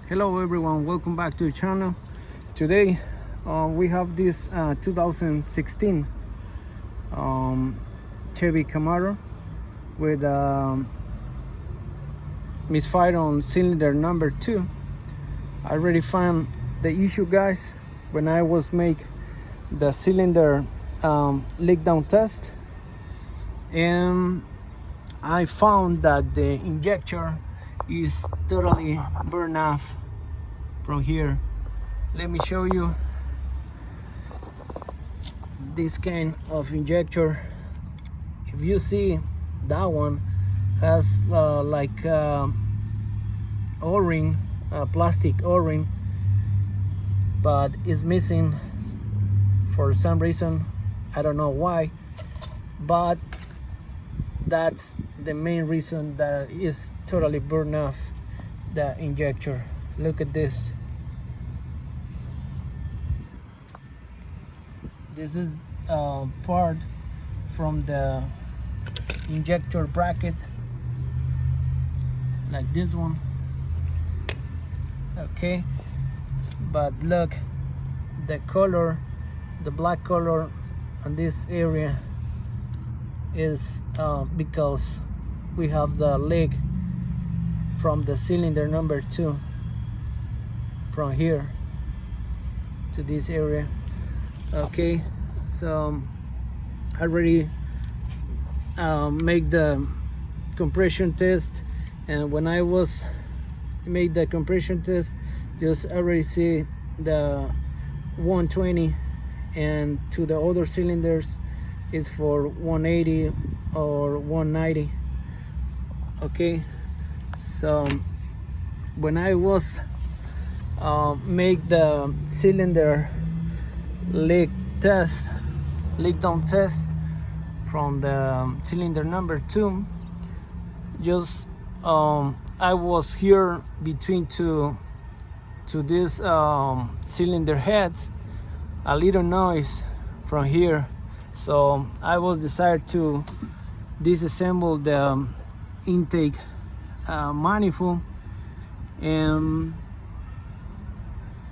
Hello everyone, welcome back to the channel. Today we have this 2016 Chevy Camaro with Misfire on cylinder number 2. I already found the issue, guys, when I was make the cylinder leak down test, and I found that the injector is totally burned off from here. Let me show you this kind of injector. If you see, that one has like O-ring, plastic O-ring, but it's missing for some reason. I don't know why, but that's the main reason that is totally burned off the injector. Look at this. This is part from the injector bracket, like this one. Okay, but look, the color, the black color on this area is because we have the leak from the cylinder number 2 from here to this area. Okay, so I already make the compression test, and when I was made the compression test, just already see the 120, and to the other cylinders it's for 180 or 190. Okay, so when I was make the cylinder leak down test from the cylinder number 2, just I was here between to this cylinder heads, a little noise from here. So I was decided to disassemble the intake manifold, and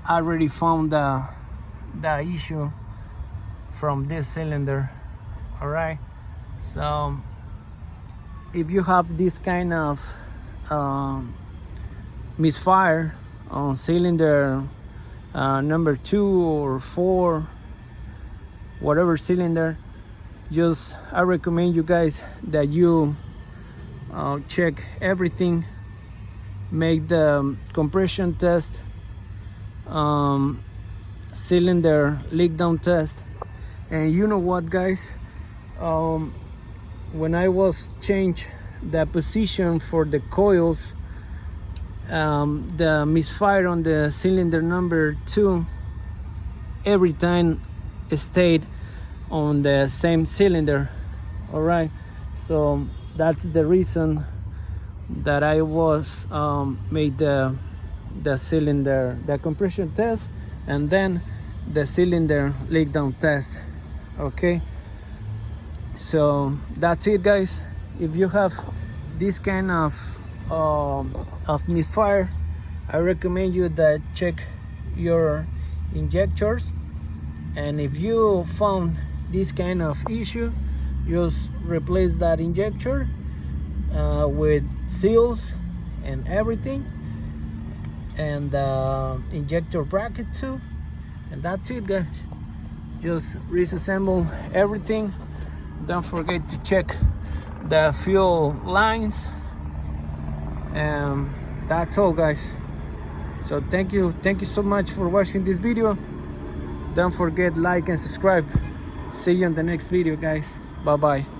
I already found the issue from this cylinder. All right, so if you have this kind of misfire on cylinder number 2 or 4, whatever cylinder, just I recommend you guys that you check everything, make the compression test, cylinder leak down test. And you know what, guys, when I was change the position for the coils, the misfire on the cylinder number 2 every time stayed on the same cylinder. All right, so that's the reason that I was made the cylinder, the compression test, and then the cylinder leak down test. Okay, so that's it, guys. If you have this kind of misfire, I recommend you that check your injectors, and if you found this kind of issue, just replace that injector with seals and everything, and injector bracket too, and that's it, guys. Just disassemble everything. Don't forget to check the fuel lines, and that's all, guys. So thank you so much for watching this video. Don't forget, like and subscribe. See you in the next video, guys. Bye bye.